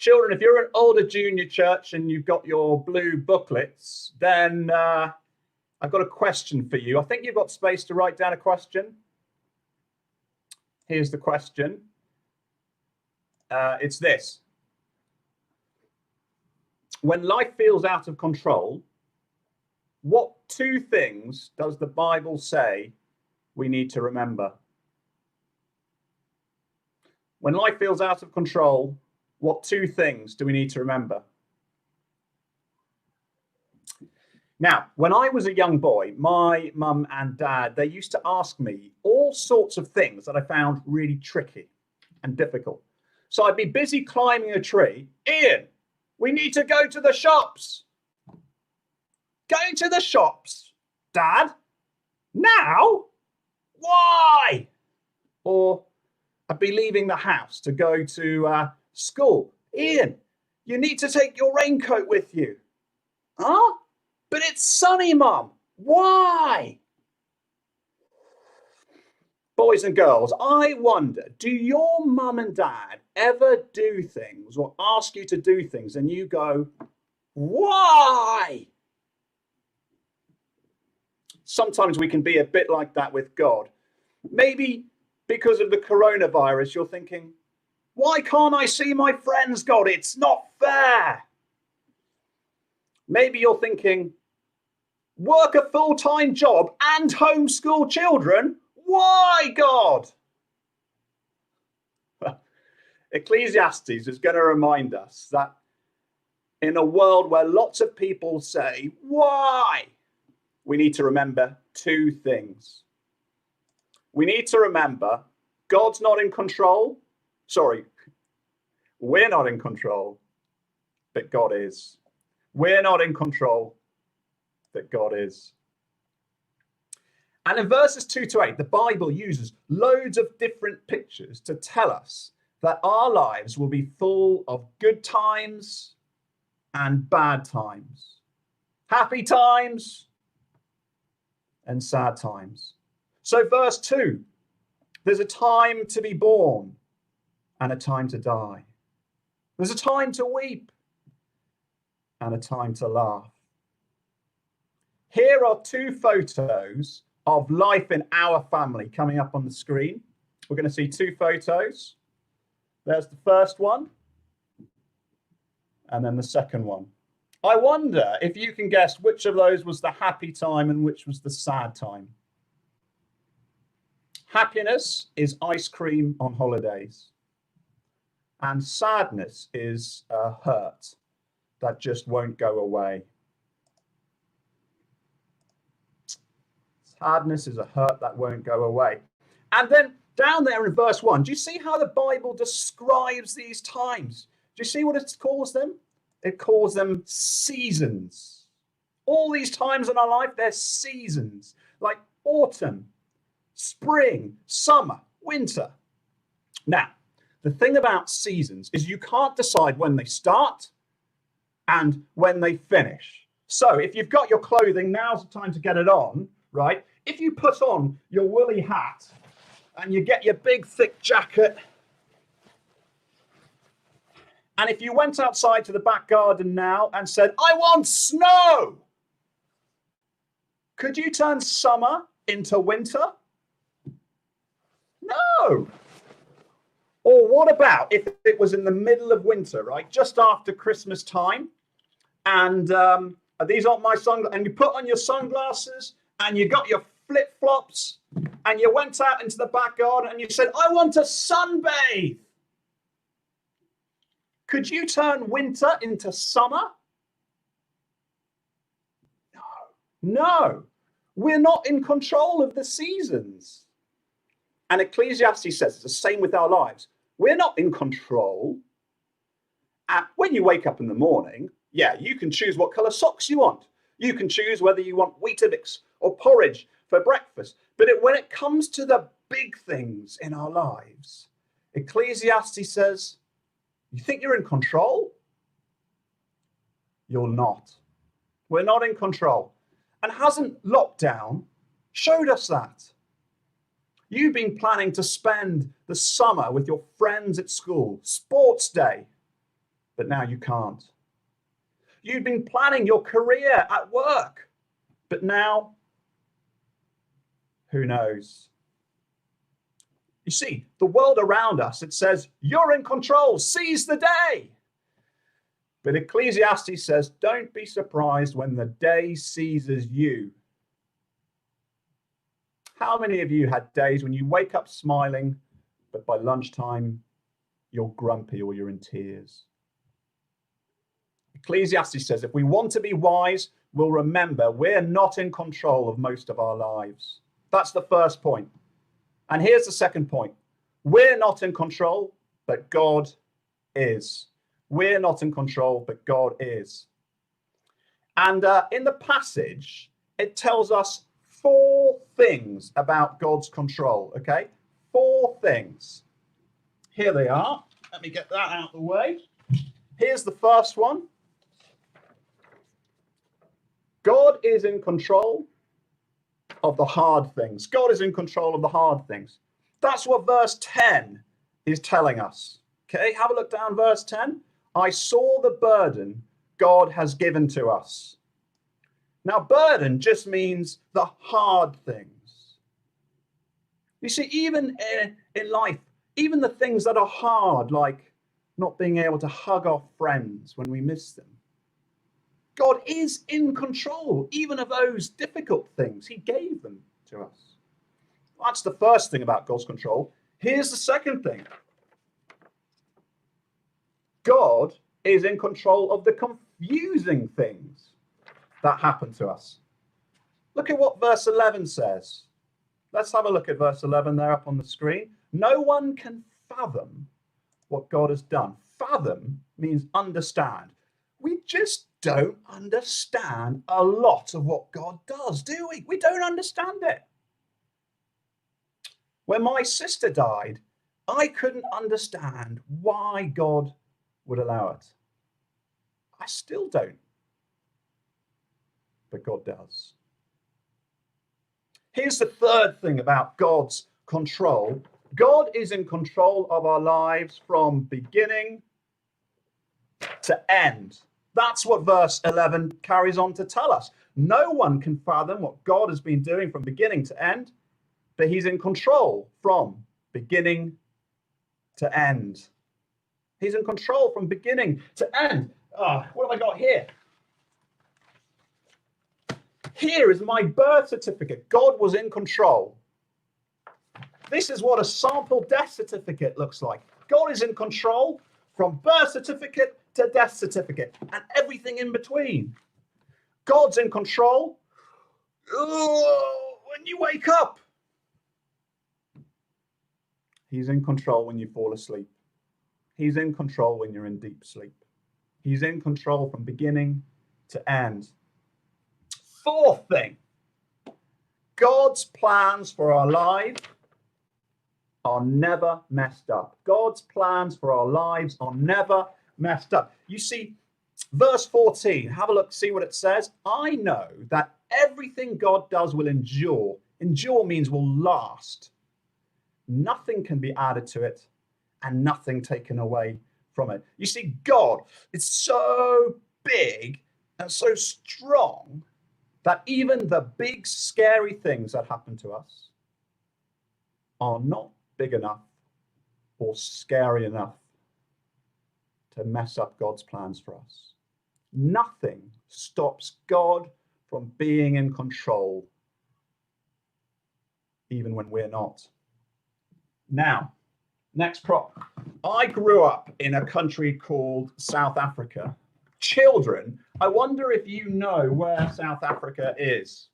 Children, if you're an older junior church and you've got your blue booklets, then I've got a question for you. I think you've got space to write down a question. Here's the question. It's this. When life feels out of control, what two things does the Bible say we need to remember? When life feels out of control, what two things do we need to remember? Now, when I was a young boy, my mum and dad, they used to ask me all sorts of things that I found really tricky and difficult. So I'd be busy climbing a tree. Ian, we need to go to the shops. Going to the shops, Dad? Now? Why? Or I'd be leaving the house to go to school. Ian, you need to take your raincoat with you. Huh? But it's sunny, Mum. Why? Boys and girls, I wonder, do your mum and dad ever do things or ask you to do things and you go, why? Sometimes we can be a bit like that with God. Maybe because of the coronavirus, you're thinking, why can't I see my friends, God? It's not fair. Maybe you're thinking, work a full-time job and homeschool children? Why, God? Ecclesiastes is going to remind us that in a world where lots of people say, why? We need to remember two things. We need to remember God's not in control. Sorry, we're not in control, but God is. We're not in control, but God is. And in verses 2 to 8, the Bible uses loads of different pictures to tell us that our lives will be full of good times and bad times, happy times and sad times. So verse 2, there's a time to be born and a time to die. There's a time to weep and a time to laugh. Here are two photos of life in our family coming up on the screen. We're going to see two photos. There's the first one and then the second one. I wonder if you can guess which of those was the happy time and which was the sad time. Happiness is ice cream on holidays. And sadness is a hurt that just won't go away. Sadness is a hurt that won't go away. And then down there in verse 1, do you see how the Bible describes these times? Do you see what it calls them? It calls them seasons. All these times in our life, they're seasons, like autumn, spring, summer, winter. Now, the thing about seasons is you can't decide when they start and when they finish. So if you've got your clothing, now's the time to get it on, right? If you put on your woolly hat and you get your big thick jacket, and if you went outside to the back garden now and said, I want snow, could you turn summer into winter? No. Or what about if it was in the middle of winter, right? Just after Christmas time, and these aren't my sunglasses, and you put on your sunglasses and you got your flip-flops and you went out into the back garden and you said, I want to sunbathe. Could you turn winter into summer? No. We're not in control of the seasons. And Ecclesiastes says it's the same with our lives. We're not in control. When you wake up in the morning, yeah, you can choose what color socks you want. You can choose whether you want Weetabix or porridge for breakfast. But when it comes to the big things in our lives, Ecclesiastes says, you think you're in control? You're not. We're not in control. And hasn't lockdown showed us that? You've been planning to spend the summer with your friends at school, sports day, but now you can't. You've been planning your career at work, but now, who knows? You see, the world around us, it says, you're in control, seize the day. But Ecclesiastes says, don't be surprised when the day seizes you. How many of you had days when you wake up smiling, but by lunchtime, you're grumpy or you're in tears? Ecclesiastes says, if we want to be wise, we'll remember we're not in control of most of our lives. That's the first point. And here's the second point. We're not in control, but God is. We're not in control, but God is. And in the passage, it tells us 4 things about God's control, okay? 4 things. Here they are. Let me get that out of the way. Here's the first one. God is in control of the hard things. God is in control of the hard things. That's what verse 10 is telling us. Okay, have a look down verse 10. I saw the burden God has given to us. Now, burden just means the hard things. You see, even in life, even the things that are hard, like not being able to hug our friends when we miss them, God is in control, even of those difficult things. He gave them to us. That's the first thing about God's control. Here's the second thing. God is in control of the confusing things that happen to us. Look at what verse 11 says. Let's have a look at verse 11 there up on the screen. No one can fathom what God has done. Fathom means understand. We just don't understand a lot of what God does, do we? We don't understand it. When my sister died, I couldn't understand why God would allow it. I still don't. But God does. Here's the third thing about God's control. God is in control of our lives from beginning to end. That's what verse 11 carries on to tell us. No one can fathom what God has been doing from beginning to end, but he's in control from beginning to end. He's in control from beginning to end. What have I got here? Here is my birth certificate. God was in control. This is what a sample death certificate looks like. God is in control from birth certificate to death certificate and everything in between. God's in control when you wake up. He's in control when you fall asleep. He's in control when you're in deep sleep. He's in control from beginning to end. Fourth thing, God's plans for our lives are never messed up. God's plans for our lives are never messed up. You see, verse 14, have a look, see what it says. I know that everything God does will endure. Endure means will last. Nothing can be added to it and nothing taken away from it. You see, God is so big and so strong that even the big scary things that happen to us are not big enough or scary enough to mess up God's plans for us. Nothing stops God from being in control, even when we're not. Now, next prop. I grew up in a country called South Africa. Children, I wonder if you know where South Africa is.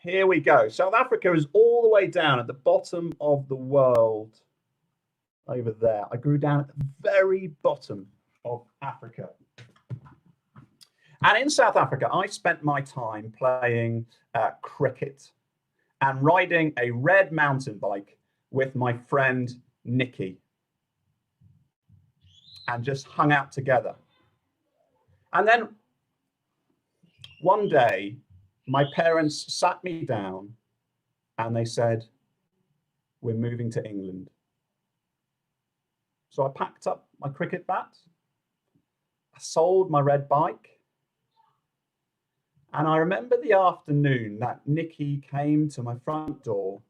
Here we go. South Africa is all the way down at the bottom of the world. Over there. I grew down at the very bottom of Africa. And in South Africa, I spent my time playing cricket and riding a red mountain bike with my friend Nikki, and just hung out together. And then one day, my parents sat me down and they said, we're moving to England. So I packed up my cricket bat, I sold my red bike, and I remember the afternoon that Nicky came to my front door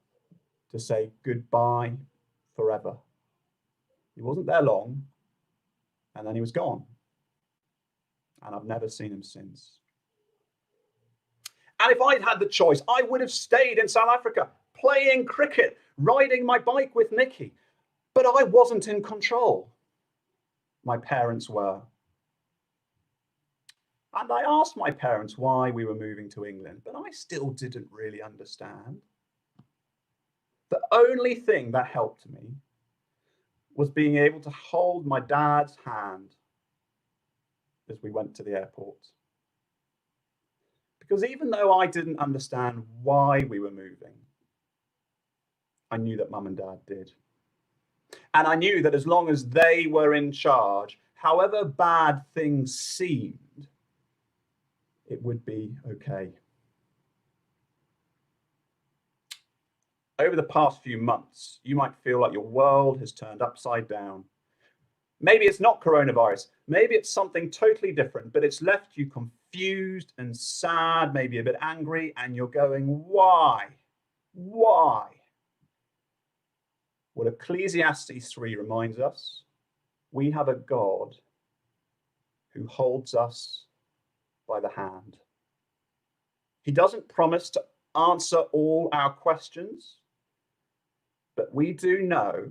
to say goodbye forever. He wasn't there long, and then he was gone. And I've never seen him since. And if I'd had the choice, I would have stayed in South Africa, playing cricket, riding my bike with Nicky. But I wasn't in control. My parents were. And I asked my parents why we were moving to England, but I still didn't really understand. The only thing that helped me was being able to hold my dad's hand as we went to the airport. Because even though I didn't understand why we were moving, I knew that Mum and Dad did. And I knew that as long as they were in charge, however bad things seemed, it would be okay. Over the past few months, you might feel like your world has turned upside down. Maybe it's not coronavirus, maybe it's something totally different, but it's left you confused and sad, maybe a bit angry, and you're going, why? Why? Well, Ecclesiastes 3 reminds us, we have a God who holds us by the hand. He doesn't promise to answer all our questions, but we do know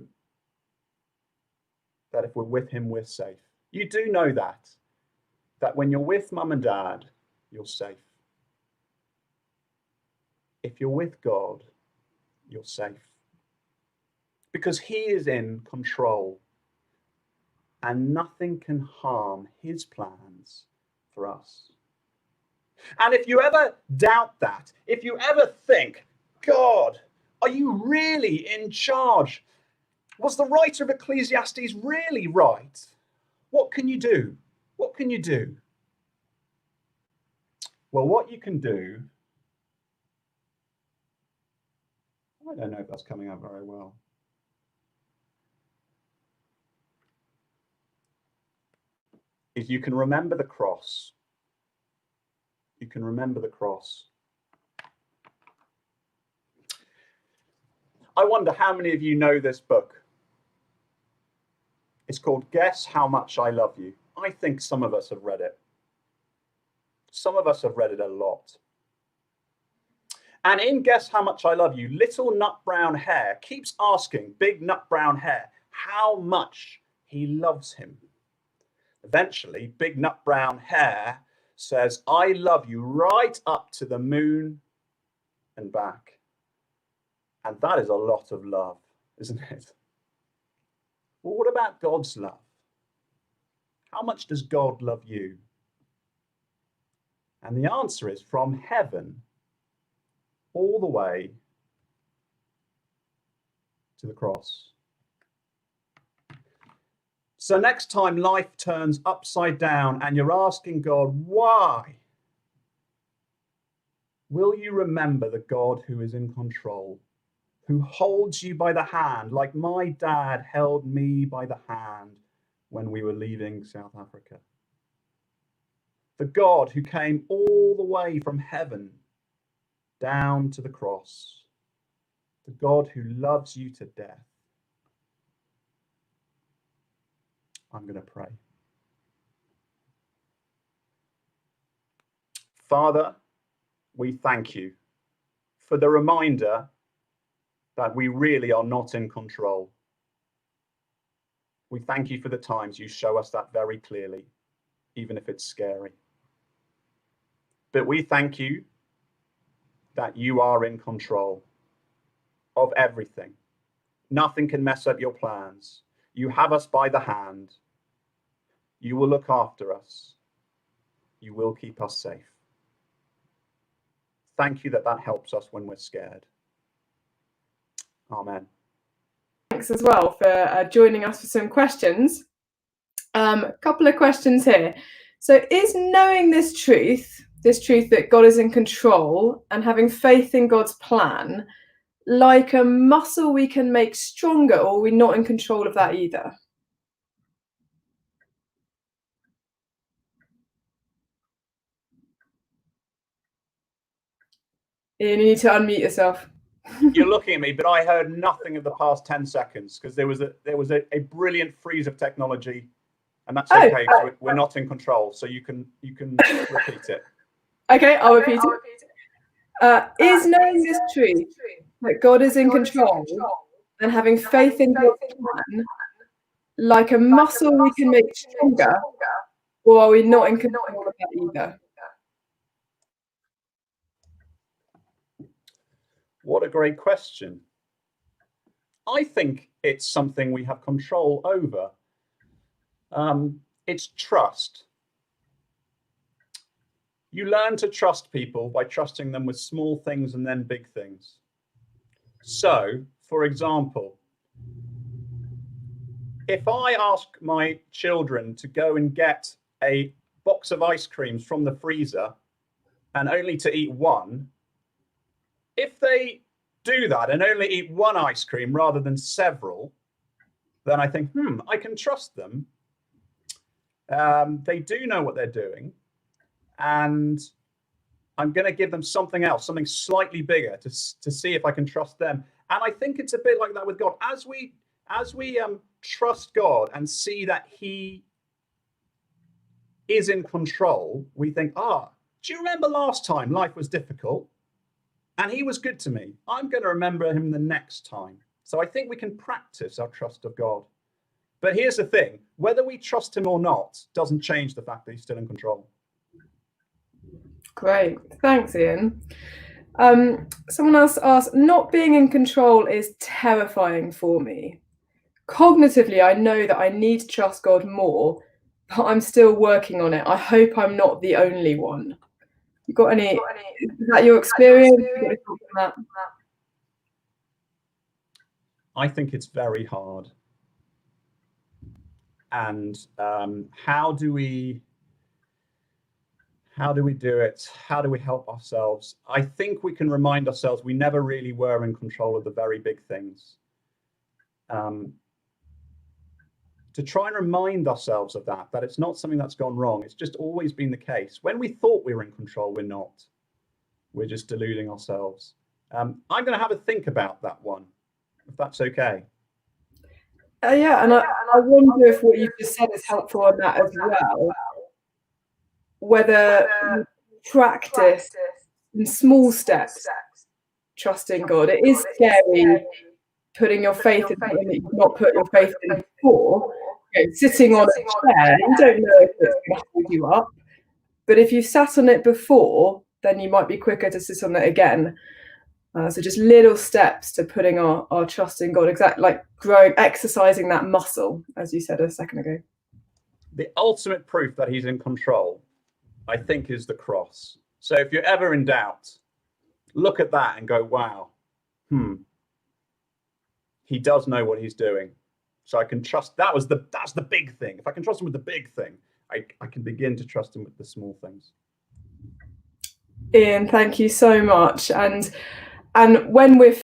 that if we're with him, we're safe. You do know that when you're with Mum and Dad, you're safe. If you're with God, you're safe. Because he is in control and nothing can harm his plans for us. And if you ever doubt that, if you ever think, God, are you really in charge? Was the writer of Ecclesiastes really right? What can you do? What can you do? Well, what you can do, I don't know if that's coming out very well. Is you can remember the cross. You can remember the cross. I wonder how many of you know this book. It's called Guess How Much I Love You. I think some of us have read it. Some of us have read it a lot. And in Guess How Much I Love You, little nut brown hare keeps asking big nut brown hare how much he loves him. Eventually, big nut brown hare says, I love you right up to the moon and back. And that is a lot of love, isn't it? Well, what about God's love? How much does God love you? And the answer is from heaven all the way to the cross. So next time life turns upside down and you're asking God, why? Will you remember the God who is in control, who holds you by the hand, like my dad held me by the hand when we were leaving South Africa? The God who came all the way from heaven down to the cross. The God who loves you to death. I'm going to pray. Father, we thank you for the reminder that we really are not in control. We thank you for the times you show us that very clearly, even if it's scary. But we thank you that you are in control of everything. Nothing can mess up your plans. You have us by the hand. You will look after us. You will keep us safe. Thank you that helps us when we're scared. Amen. Thanks as well for joining us for some questions. A couple of questions here. So is knowing this truth that God is in control and having faith in God's plan, like a muscle we can make stronger, or are we not in control of that either? Ian, you need to unmute yourself. You're looking at me, but I heard nothing of the past 10 seconds because there was a brilliant freeze of technology, and that's okay because we're not in control. So you can repeat it. Okay, I'll repeat it. Is knowing this truth that God is in control and having faith in God's plan like a muscle we can make stronger, or are we not in control of that either? What a great question. I think it's something we have control over. It's trust. You learn to trust people by trusting them with small things and then big things. So, for example, if I ask my children to go and get a box of ice creams from the freezer and only to eat one, if they do that and only eat one ice cream rather than several, then I think, I can trust them. They do know what they're doing. And I'm going to give them something else, something slightly bigger to see if I can trust them. And I think it's a bit like that with God. As we trust God and see that he is in control, we think, do you remember last time life was difficult? And he was good to me. I'm going to remember him the next time. So I think we can practice our trust of God. But here's the thing, whether we trust him or not doesn't change the fact that he's still in control. Great. Thanks, Ian. Someone else asked, not being in control is terrifying for me. Cognitively, I know that I need to trust God more, but I'm still working on it. I hope I'm not the only one. You got any? Is that your experience? I think it's very hard. And how do we do it? How do we help ourselves? I think we can remind ourselves we never really were in control of the very big things. To try and remind ourselves of that it's not something that's gone wrong. It's just always been the case. When we thought we were in control, we're not. We're just deluding ourselves. I'm going to have a think about that one, if that's okay. Yeah, and I wonder if what you just said is helpful on that as well. Whether you practice in small steps, trusting God. It is scary putting your faith in something that you've not put your faith in before. Sitting on a chair, you don't know if it's going to hold you up. But if you've sat on it before, then you might be quicker to sit on it again. So just little steps to putting our trust in God, exactly like exercising that muscle, as you said a second ago. The ultimate proof that he's in control, I think, is the cross. So if you're ever in doubt, look at that and go, wow, he does know what he's doing. So I can trust, that's the big thing. If I can trust him with the big thing, I can begin to trust him with the small things. Ian, thank you so much. And when we're